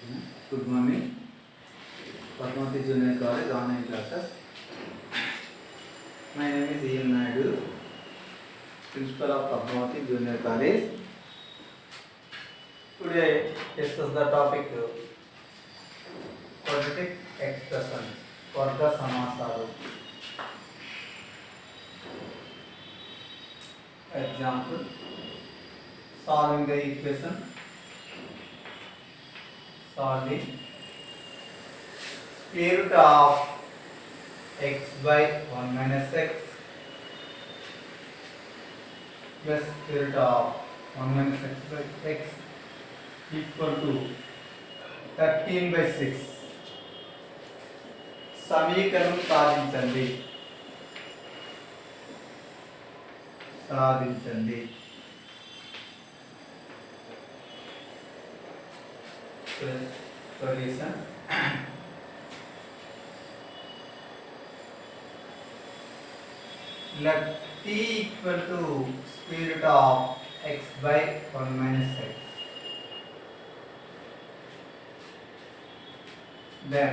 Good morning. Padmavati Junior College online classes. My name is E.M. Naidu, Principal of Padmavati Junior College. Today discuss the topic quadratic expressions, Varga Samasalu. Example: solving the equation. Solving square root of x by 1 minus x plus square root of 1 minus x by x equal to 13 by 6. సమీకరణం సాధించండి. Solution. Let t equal to square root of x by 1 minus x. Then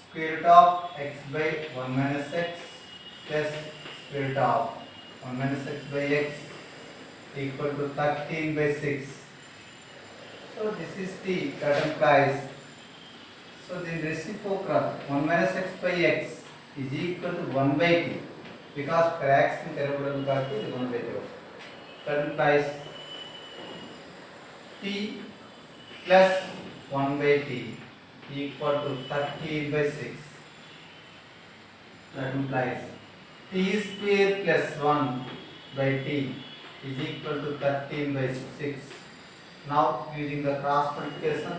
square root of x by 1 minus x plus square root of 1 minus x by x equal to 13 by 6. So this is t, that implies, so the reciprocal 1 minus x by x is equal to 1 by t, because fraction terable కాబట్టి ఇది 1 by 2. That implies t plus 1 by t equal to 13 by 6. That implies t square plus 1 by t is equal to 13 by 6. Now using the cross multiplication,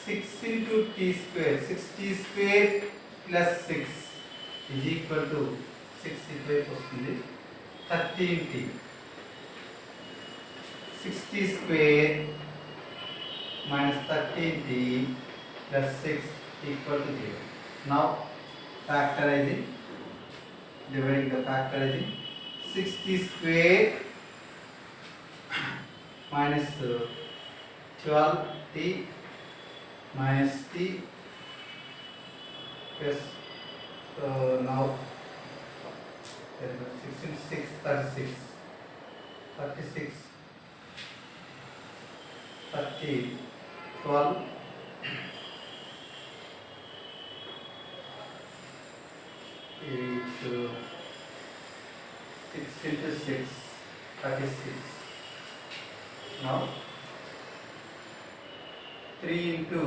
6 into t square, 6t square plus 6 is equal to 6 ఇటువైపు వస్తుంది 13t. 6t square minus 13t plus 6 equal to 0. Now factorizing, dividing the factorizing, 6t square minus 12t minus t plus now 6 into 6 36 30 12 is 6 into 6 36. Now 3 into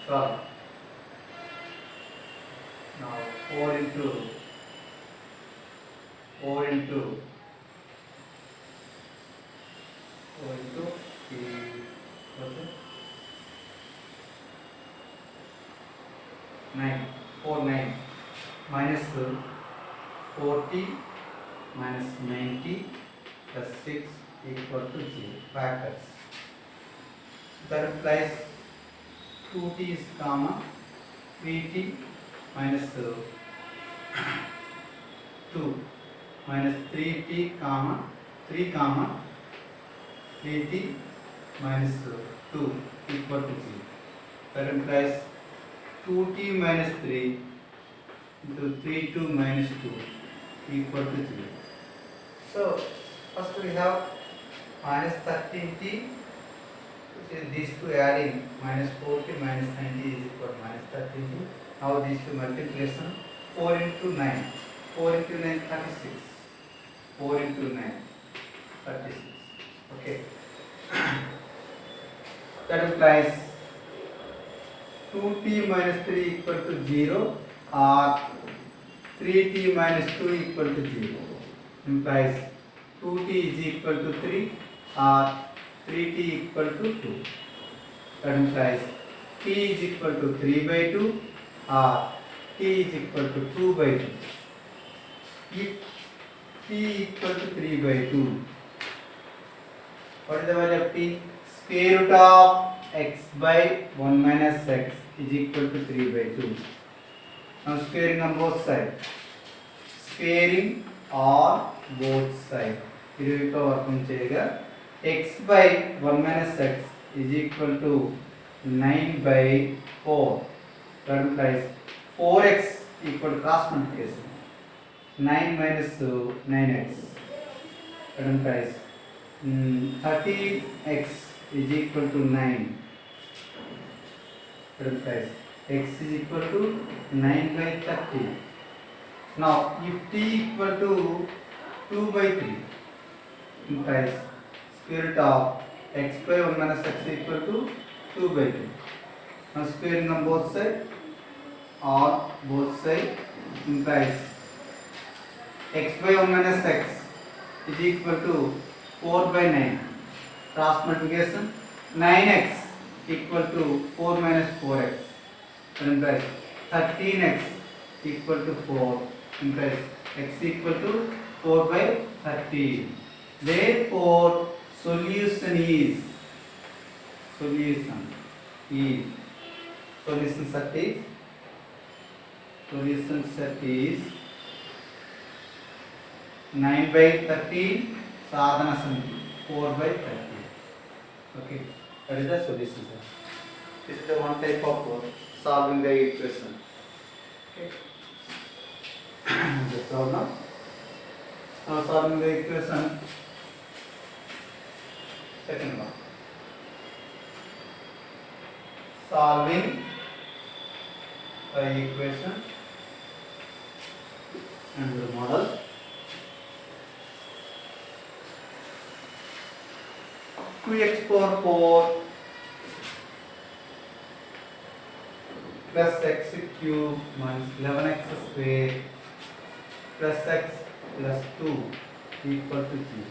12. Now 4 into 9 minus 40 minus 90 plus 6 equal to 0. Factors. That implies 2t is comma 3t minus 2 minus 3t comma 3 comma 3t minus 2 equal to 0. That implies 2t minus 3 into 3t minus 2 equal to 0. So first we have minus 13t, which is these two adding, minus 40 minus 90 is equal to minus 13t. Now these two multiplication, 4 into 9, 4 into 9 36, 4 into 9 36. Okay. That implies 2t minus 3 equal to 0 or 3t minus 2 equal to 0. Implies 2t is equal to 3 or 3t equal to 2. That implies t is equal to 3 by 2 or t is equal to 2 by 2. If t equal to 3 by 2, what is the value of t? Square root of x by 1 minus x is equal to 3 by 2. Now squaring on both sides. Squaring or both side ఇరువైపులా వర్గం చేయగా x by 1 minus x is equal to 9/4. Third implies 4x equal to cross multiplication. 9 minus 9x. Third implies 13x is equal to 9. Third implies x is equal to 9/30. Now if t equal to 2/3 implies square root of x by 1 minus x equal to 2/3. Now squaring on both sides or both sides implies x by 1 minus x is equal to 4/9. Cross multiplication 9x equal to 4 minus 4x. That implies 13x equal to 4 implies x equal to 4/13. Therefore solution set is 9/13 sadhana samiti 4/13. Okay, that is the solution set. This is the one type of solving the equation. Okay, just solve now. Now solving the equation. Second one, solving the equation and the model. Two x power 4 plus x cube minus 11x square plus x plus 2 equal to 0.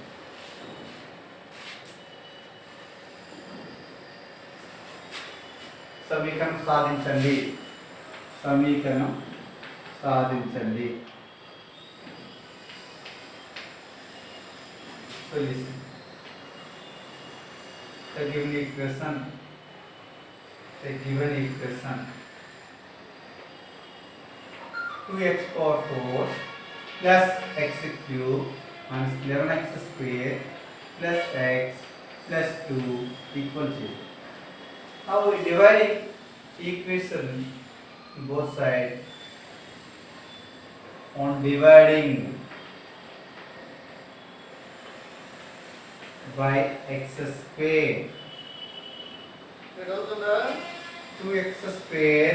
సమీకరణం సాధించండి. Solution. The given equation 2x power 4 plus x cube minus 11x square plus x plus 2 equal 0. Now we divide equation both sides on dividing by x square. 2x square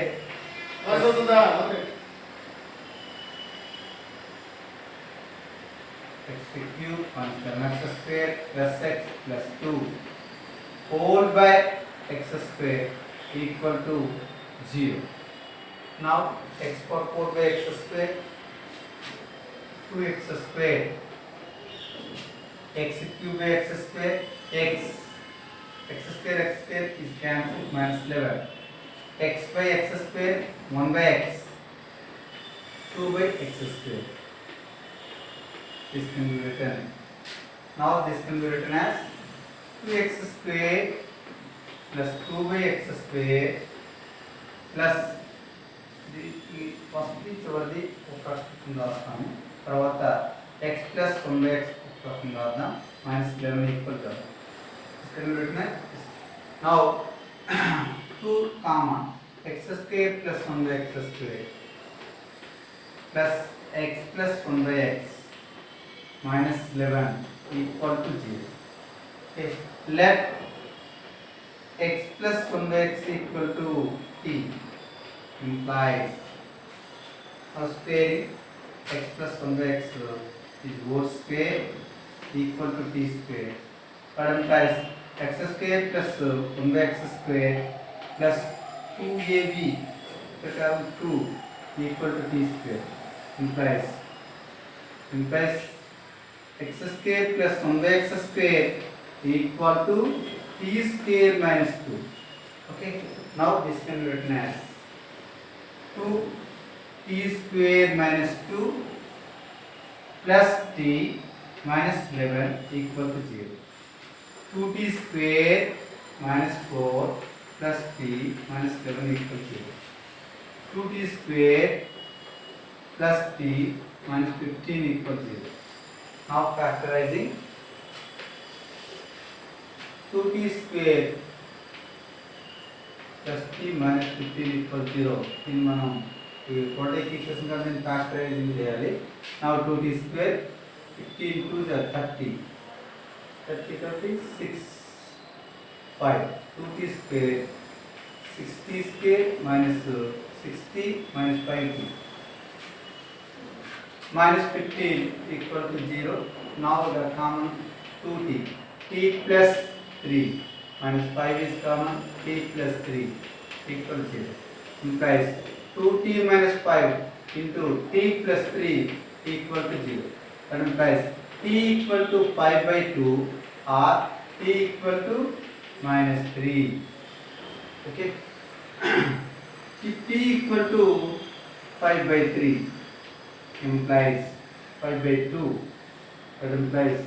x cube minus 11x square plus x plus 2 whole by x square equal to 0. Now x power 4 by x square 2x square x cube by x square x square is cancelled minus 11 x by x square 1 by x 2 by x square. This can be written. Now this can be written as 2x square plus 2 by x square plus first చివరిది ఒక కింద రాస్తాము, తర్వాత x plus 1 by x ఒక కింద రాద్దాం, minus 11 equal to now 2 comma x square plus 1 by x square plus x plus 1 by x minus 11 equal to 0. Okay, let x plus 1 by x equal to t implies squaring x plus 1 by x is whole square equal to t square. That implies x square plus 1 by x square plus 2ab become 2 equal to t square implies x square plus 1 by x square equal to t square minus 2. Okay, now this can be written as 2t square minus 2 plus t minus 11 equal to 0. 2t square minus 4 plus t minus 11 equal to 0. 2t square plus t minus 15 equals 0. Now factorizing 2t square plus t minus 15 equals 0. In మనం ఈ quadratic equation గా నేను factorizing చేయాలి. Now 2t square 15 to the 30 6 5 2t square 60 square minus 60 minus 5t minus 15 equal to 0. Now the common 2t t plus 3 minus 5 is common, t plus 3 equal to 0 implies 2t minus 5 into t plus 3 equal to 0. That implies t equal to 5 by 2 or t equal to minus 3. Okay. If t equal to 5 by 3 implies 5 by 2. That implies,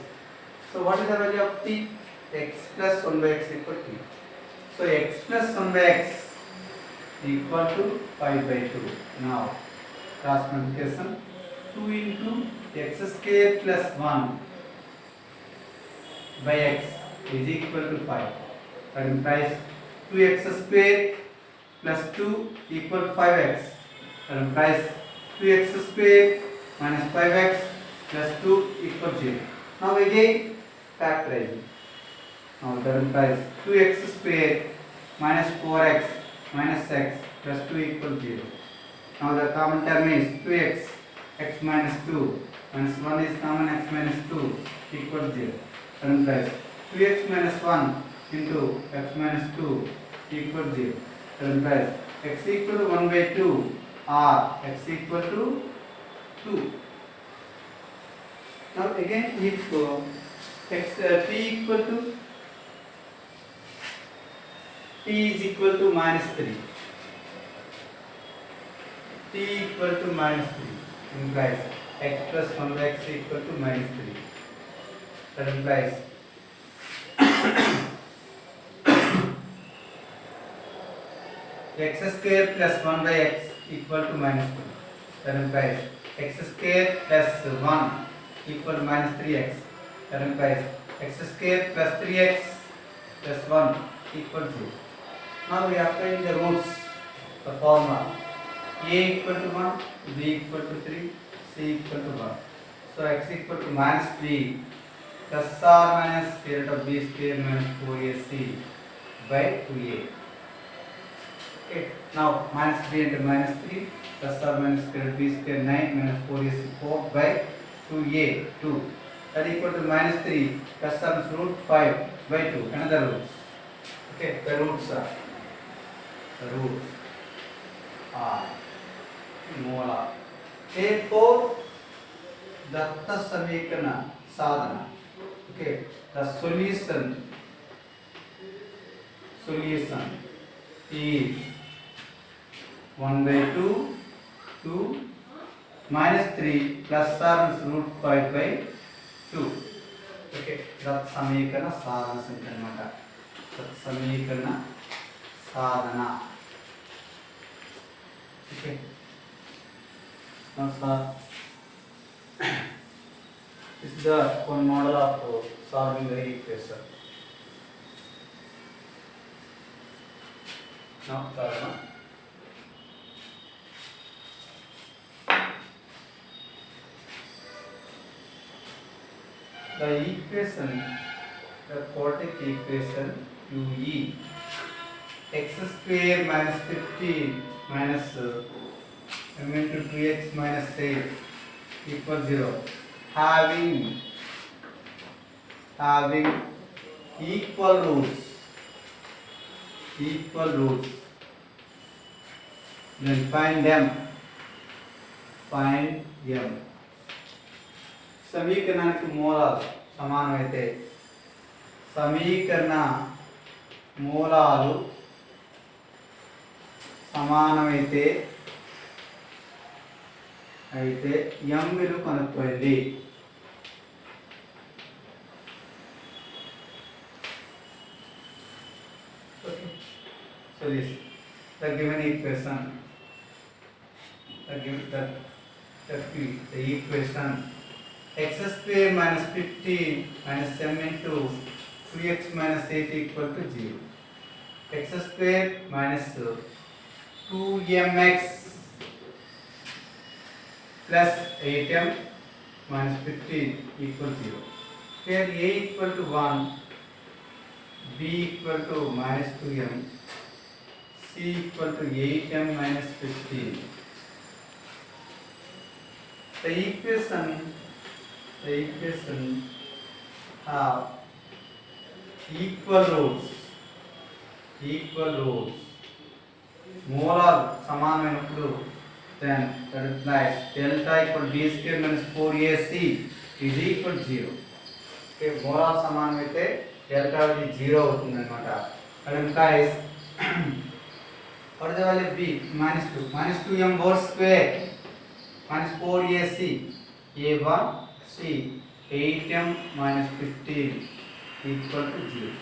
so what is the value of t? X plus 1 by x equal to t. So x plus 1 by x equal to 5 by 2. Now cross multiplication 2 into x square plus 1 by x is equal to 5. That implies 2x square plus 2 equal to 5x. That implies 2x square minus 5x plus 2 equal to 0. Now again factorizing. Now that implies 2x square minus 4x minus x plus 2 equal to 0. Now the common term is 2x, x minus 2 minus 1 is common, x minus 2 equal to 0. That implies 2x minus 1 into x minus 2 equal to 0. That implies x equal to 1 by 2 or x equal to 2. Now again if t equal to t is equal to minus 3, t equal to minus 3 implies x plus 1 by x equal to minus 3. That implies x square plus 1 by x equal to minus 2. That implies x square plus 1 equal to minus 3x. That implies x square plus 3x plus 1 equal to 0. Now we apply the roots, the formula a equal to 1, b equal to 3, c equal to 1. So x equal to minus 3 plus or minus square root of b square minus 4ac by 2a. Okay. Now minus 3 into minus 3 plus or minus square root of b square 9 minus 4ac 4 by 2a 2. That equal to minus 3 plus or minus root 5 by 2. Another roots. Okay. The roots are molar. Therefore, Datta Samikana sadhana. Okay, the solution is 1 by 2 minus 3 plus or minus root 5 by 2. Okay, Datta Samikana sadhana sankhya. Datta Samikana sadhana. Okay. Now this is the one model of solving the equation. Now third one. The equation, the quadratic equation QE x square minus 15 minus m into 2x minus 8 equals 0. Having equal roots, then find them. సమీకరణానికి మూలాలు సమానమైతే సమీకరణ మూలాలు సమానమైతే m విలువ కనుక్కోండి. Okay. So this the given equation, the the equation x square minus 15 minus m into 2x minus 8 equal to 0. X square minus 2mx plus 8m minus 15 equal 0. Here a equal to 1, b equal to minus 2m, c equal to 8m minus 15. The equation have equal roots. మూలాలు సమానమైనప్పుడు then that implies delta equal b square minus 4ac is equal to 0. Okay, మూలాలు సమానమైతే delta అనేది 0 అవుతుంది అన్నమాట. That implies what is the value of b? minus 2. minus 2m whole square minus 4ac a1 c 8m minus 15 equal to 0.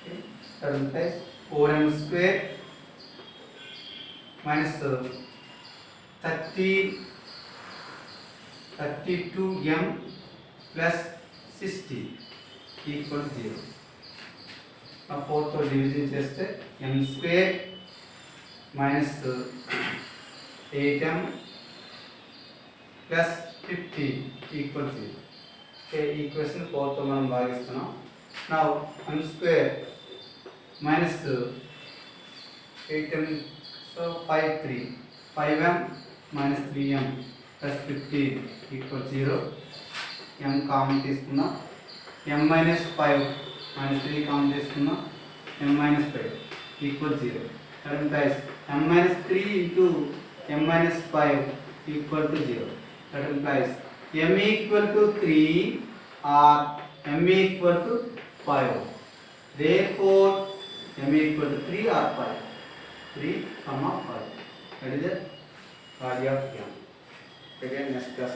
Okay, that implies 4m square minus 32m plus 60 equal to 0. Now 4 తో division చేస్తే m square minus 8m plus 50 equal to 0. Okay, equation 4 తో మనం భాగిస్తున్నాం. Now m square minus 8m, so 5m minus 3m plus 15 equal 0. m common తీసుకున్నాం. m minus 5 minus 3 common తీసుకున్నాం. m minus 5 equal 0. That implies m minus 3 into m minus 5 equal to 0. That implies m equal to 3 or m equal to 5. Therefore m equal to 3 or 5. 3, 5. That is the value of m. Again, next class.